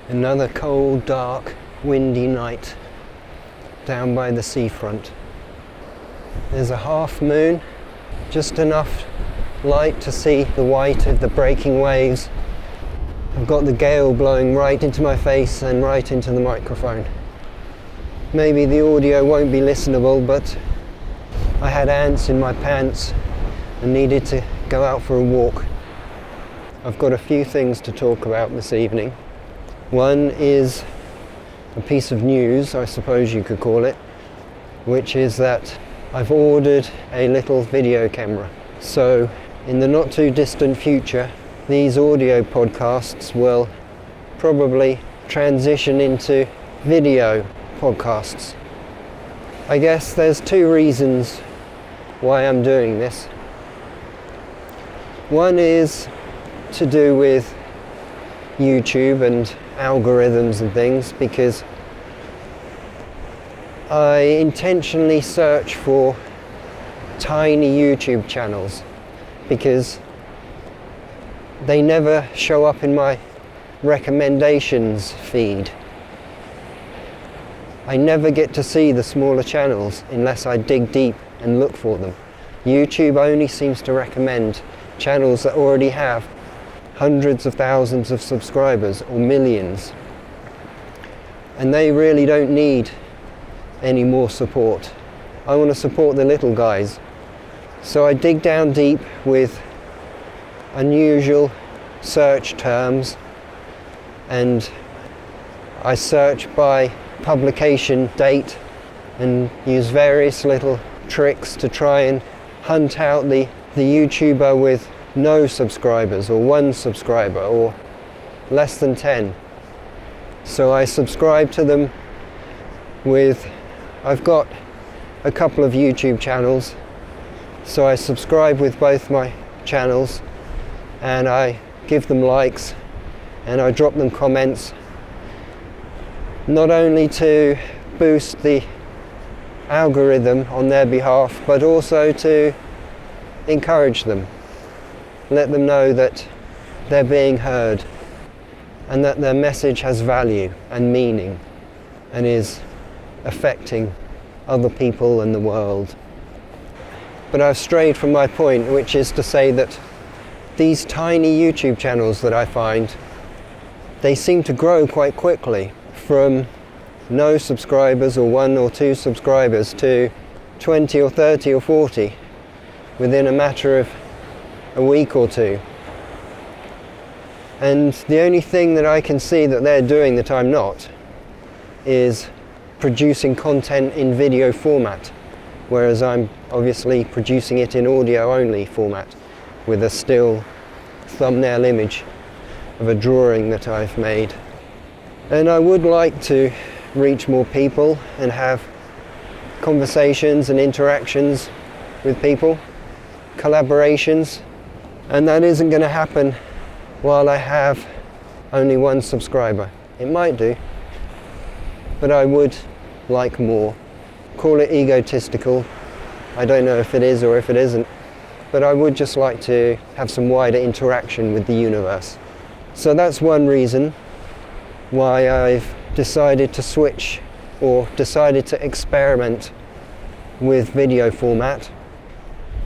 Another cold, dark, windy night down by the seafront. There's a half moon, just enough light to see the white of the breaking waves. I've got the gale blowing right into my face and right into the microphone. Maybe the audio won't be listenable, but I had ants in my pants and needed to go out for a walk. I've got a few things to talk about this evening. One is a piece of news, I suppose you could call it, which is that I've ordered a little video camera. So in the not too distant future, these audio podcasts will probably transition into video podcasts. I guess there's two reasons why I'm doing this. One is to do with YouTube and algorithms and things, because I intentionally search for tiny YouTube channels because they never show up in my recommendations feed. I never get to see the smaller channels unless I dig deep and look for them. YouTube only seems to recommend channels that already have hundreds of thousands of subscribers or millions, and they really don't need any more support. I want to support the little guys, so I dig down deep with unusual search terms, and I search by publication date and use various little tricks to try and hunt out the YouTuber with no subscribers, or 1 subscriber, or less than 10. So I subscribe to them with, I've got a couple of YouTube channels, so I subscribe with both my channels and I give them likes and I drop them comments, not only to boost the algorithm on their behalf, but also to encourage them. Let them know that they're being heard and that their message has value and meaning and is affecting other people and the world. But I've strayed from my point, which is to say that these tiny YouTube channels that I find, they seem to grow quite quickly from no subscribers or 1 or 2 subscribers to 20 or 30 or 40 within a matter of a week or two. And the only thing that I can see that they're doing that I'm not is producing content in video format, whereas I'm obviously producing it in audio only format with a still thumbnail image of a drawing that I've made. And I would like to reach more people and have conversations and interactions with people, collaborations. And that isn't going to happen while I have only 1 subscriber. It might do, but I would like more. Call it egotistical. I don't know if it is or if it isn't, but I would just like to have some wider interaction with the universe. So that's one reason why I've decided to switch, or decided to experiment with video format.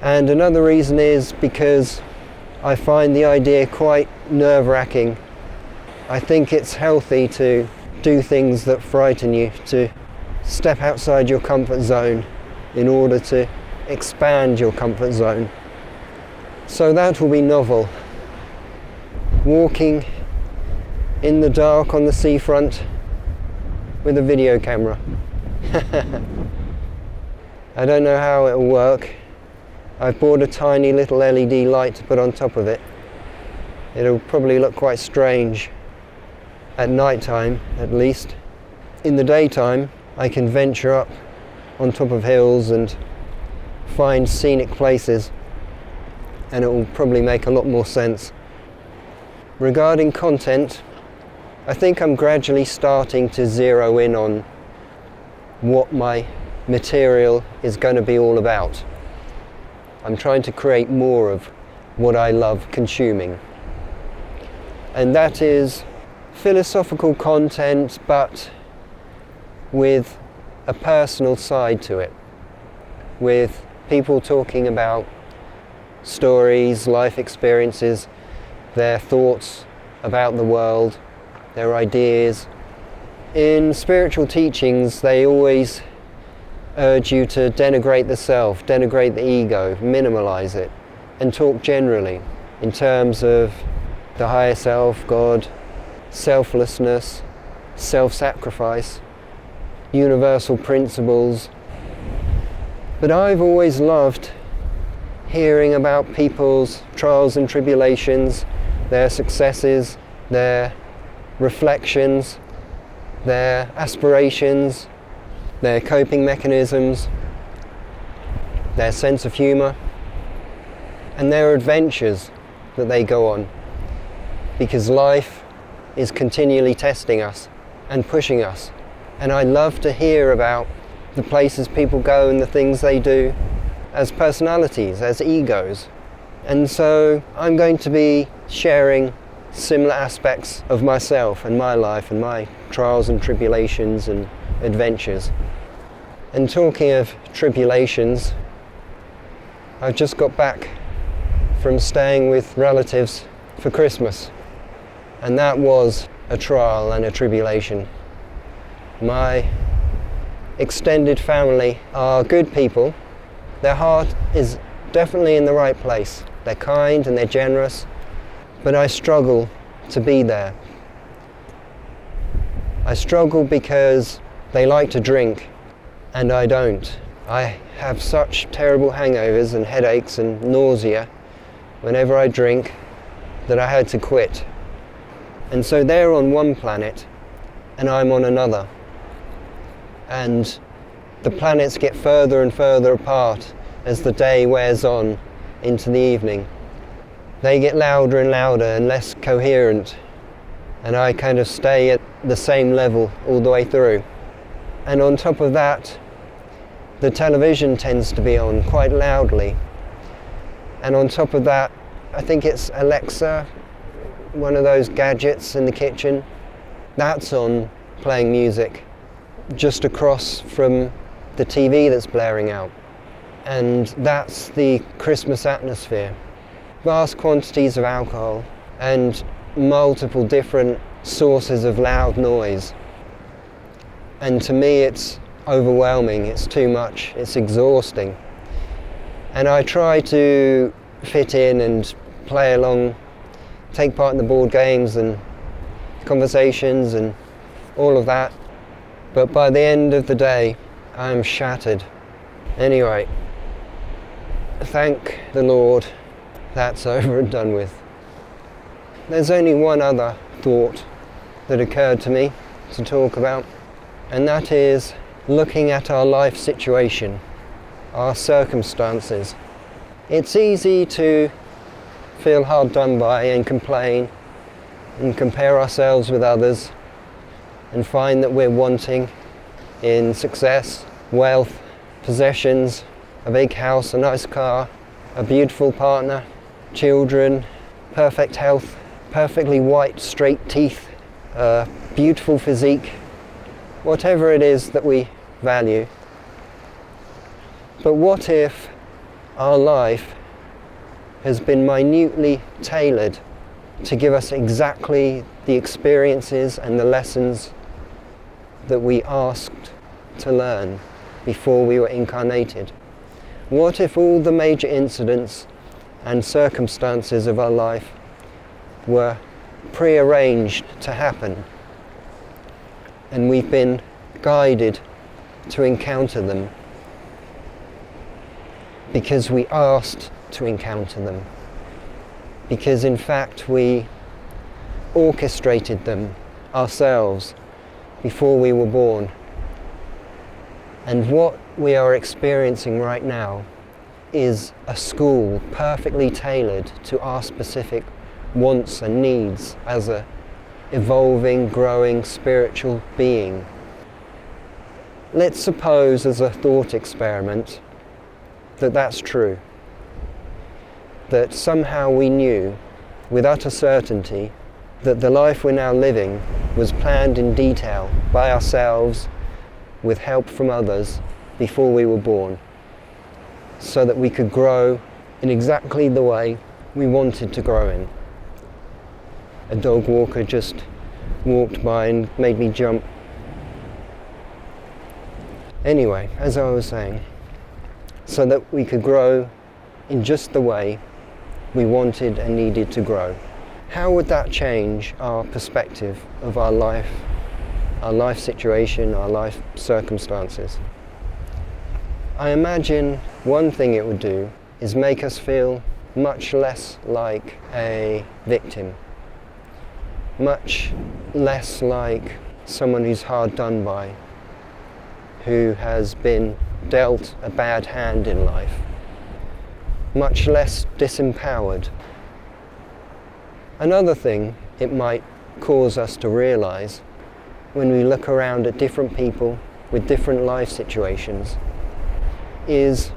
And another reason is because I find the idea quite nerve-wracking. I think it's healthy to do things that frighten you, to step outside your comfort zone in order to expand your comfort zone. So that will be novel. Walking in the dark on the seafront with a video camera. I don't know how it will work. I've bought a tiny little LED light to put on top of it. It'll probably look quite strange at night time, at least. In the daytime, I can venture up on top of hills and find scenic places, and it will probably make a lot more sense. Regarding content, I think I'm gradually starting to zero in on what my material is going to be all about. I'm trying to create more of what I love consuming. And that is philosophical content, but with a personal side to it, with people talking about stories, life experiences, their thoughts about the world, their ideas. In spiritual teachings, they always urge you to denigrate the self, denigrate the ego, minimalize it, and talk generally in terms of the higher self, God, selflessness, self-sacrifice, universal principles. But I've always loved hearing about people's trials and tribulations, their successes, their reflections, their aspirations, their coping mechanisms, their sense of humour, and their adventures that they go on. Because life is continually testing us and pushing us. And I love to hear about the places people go and the things they do as personalities, as egos. And so I'm going to be sharing similar aspects of myself and my life and my trials and tribulations and adventures. And talking of tribulations, I've just got back from staying with relatives for Christmas, and that was a trial and a tribulation. My extended family are good people. Their heart is definitely in the right place. They're kind and they're generous, but I struggle to be there. I struggle because they like to drink and I don't. I have such terrible hangovers and headaches and nausea whenever I drink that I had to quit. And so they're on one planet and I'm on another. And the planets get further and further apart as the day wears on into the evening. They get louder and louder and less coherent, and I kind of stay at the same level all the way through. And on top of that, the television tends to be on quite loudly. And on top of that, I think it's Alexa, one of those gadgets in the kitchen, that's on playing music just across from the TV that's blaring out. And that's the Christmas atmosphere. Vast quantities of alcohol and multiple different sources of loud noise. And to me it's overwhelming, it's too much, it's exhausting. And I try to fit in and play along, take part in the board games and conversations and all of that. But by the end of the day, I'm shattered. Anyway, thank the Lord, that's over and done with. There's only one other thought that occurred to me to talk about, and that is looking at our life situation, our circumstances. It's easy to feel hard done by and complain and compare ourselves with others and find that we're wanting in success, wealth, possessions, a big house, a nice car, a beautiful partner, children, perfect health, perfectly white, straight teeth, a beautiful physique, whatever it is that we value. But what if our life has been minutely tailored to give us exactly the experiences and the lessons that we asked to learn before we were incarnated? What if all the major incidents and circumstances of our life were prearranged to happen and we've been guided to encounter them because we asked to encounter them, because in fact we orchestrated them ourselves before we were born? And what we are experiencing right now is a school perfectly tailored to our specific wants and needs as a evolving, growing spiritual being. Let's suppose as a thought experiment that that's true. That somehow we knew with utter certainty that the life we're now living was planned in detail by ourselves with help from others before we were born, so that we could grow in exactly the way we wanted to grow in. A dog walker just walked by and made me jump. Anyway, as I was saying, so that we could grow in just the way we wanted and needed to grow. How would that change our perspective of our life situation, our life circumstances? I imagine one thing it would do is make us feel much less like a victim, much less like someone who's hard done by, who has been dealt a bad hand in life, much less disempowered. Another thing it might cause us to realize when we look around at different people with different life situations is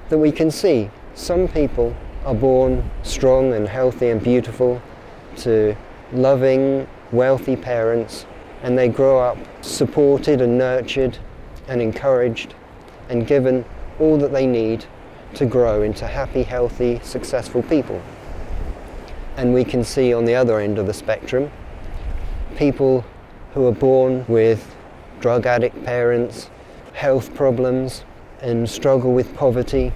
that we can see some people are born strong and healthy and beautiful to loving, wealthy parents, and they grow up supported and nurtured and encouraged and given all that they need to grow into happy, healthy, successful people. And we can see on the other end of the spectrum people who are born with drug addict parents, health problems, and struggle with poverty.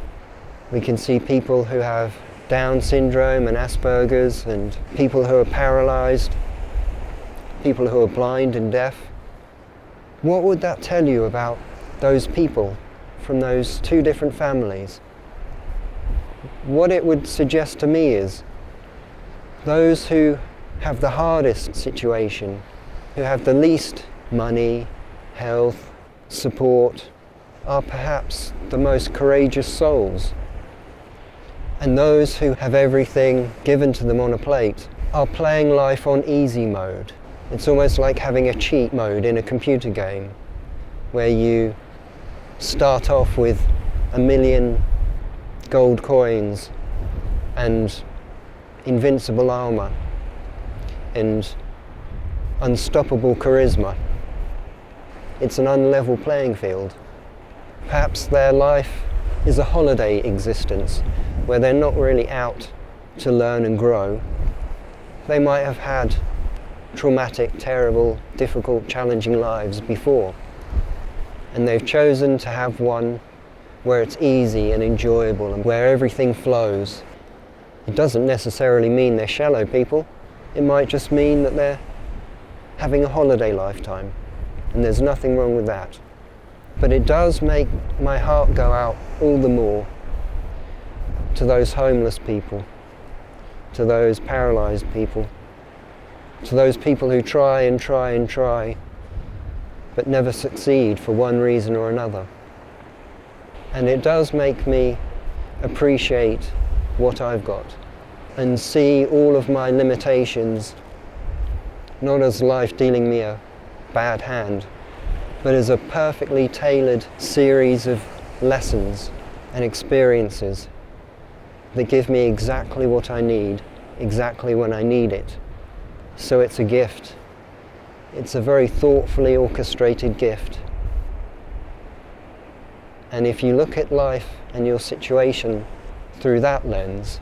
We can see people who have Down syndrome and Asperger's, and people who are paralyzed, people who are blind and deaf. What would that tell you about those people from those two different families? What it would suggest to me is those who have the hardest situation, who have the least money, health, support, are perhaps the most courageous souls. And those who have everything given to them on a plate are playing life on easy mode. It's almost like having a cheat mode in a computer game, where you start off with 1 million gold coins and invincible armor and unstoppable charisma. It's an unlevel playing field. Perhaps their life is a holiday existence where they're not really out to learn and grow. They might have had traumatic, terrible, difficult, challenging lives before, and they've chosen to have one where it's easy and enjoyable and where everything flows. It doesn't necessarily mean they're shallow people. It might just mean that they're having a holiday lifetime, and there's nothing wrong with that. But it does make my heart go out all the more to those homeless people, to those paralyzed people, to those people who try and try and try, but never succeed for one reason or another. And it does make me appreciate what I've got and see all of my limitations not as life dealing me a bad hand, but as a perfectly tailored series of lessons and experiences that give me exactly what I need, exactly when I need it. So it's a gift. It's a very thoughtfully orchestrated gift. And if you look at life and your situation through that lens,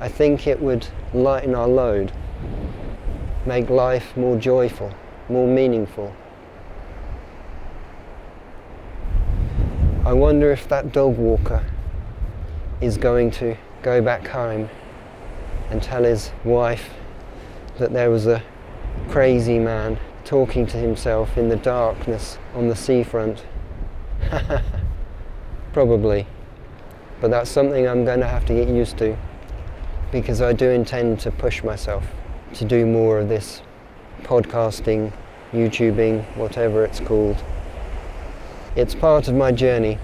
I think it would lighten our load, make life more joyful, more meaningful. I wonder if that dog walker is going to go back home and tell his wife that there was a crazy man talking to himself in the darkness on the seafront. Probably. But that's something I'm going to have to get used to, because I do intend to push myself to do more of this podcasting, YouTubing, whatever it's called. It's part of my journey.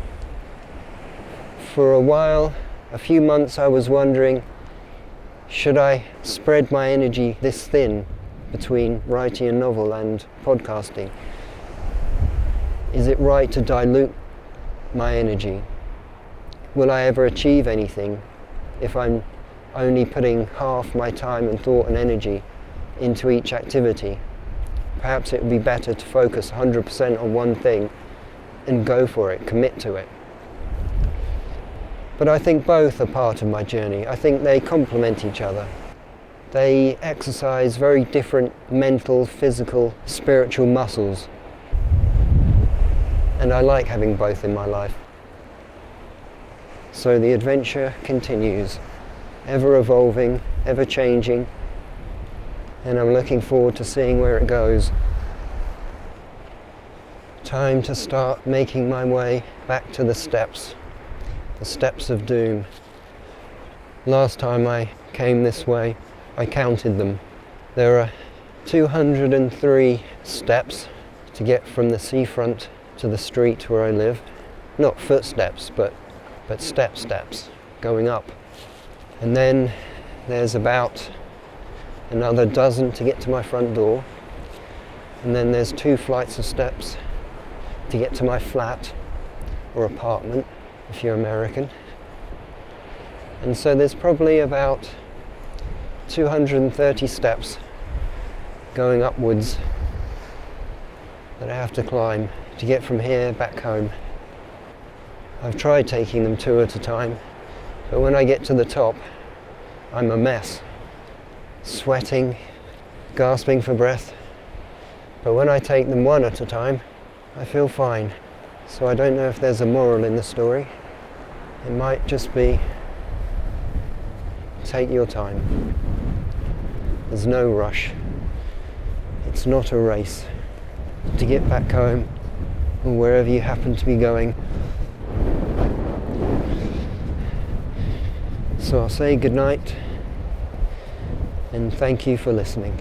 For a while, a few months, I was wondering, should I spread my energy this thin between writing a novel and podcasting? Is it right to dilute my energy? Will I ever achieve anything if I'm only putting half my time and thought and energy into each activity. Perhaps it would be better to focus 100% on one thing and go for it, commit to it. But I think both are part of my journey. I think they complement each other. They exercise very different mental, physical, spiritual muscles. And I like having both in my life. So the adventure continues, ever evolving, ever changing, and I'm looking forward to seeing where it goes. Time to start making my way back to the steps of doom. Last time I came this way, I counted them. There are 203 steps to get from the seafront to the street where I live. Not footsteps, but steps going up. And then there's about another dozen to get to my front door. And then there's 2 flights of steps to get to my flat or apartment, if you're American. And so there's probably about 230 steps going upwards that I have to climb to get from here back home. I've tried taking them 2 at a time, but when I get to the top, I'm a mess. Sweating, gasping for breath. But when I take them 1 at a time, I feel fine. So I don't know if there's a moral in the story. It might just be, take your time. There's no rush. It's not a race to get back home or wherever you happen to be going. So I'll say goodnight and thank you for listening.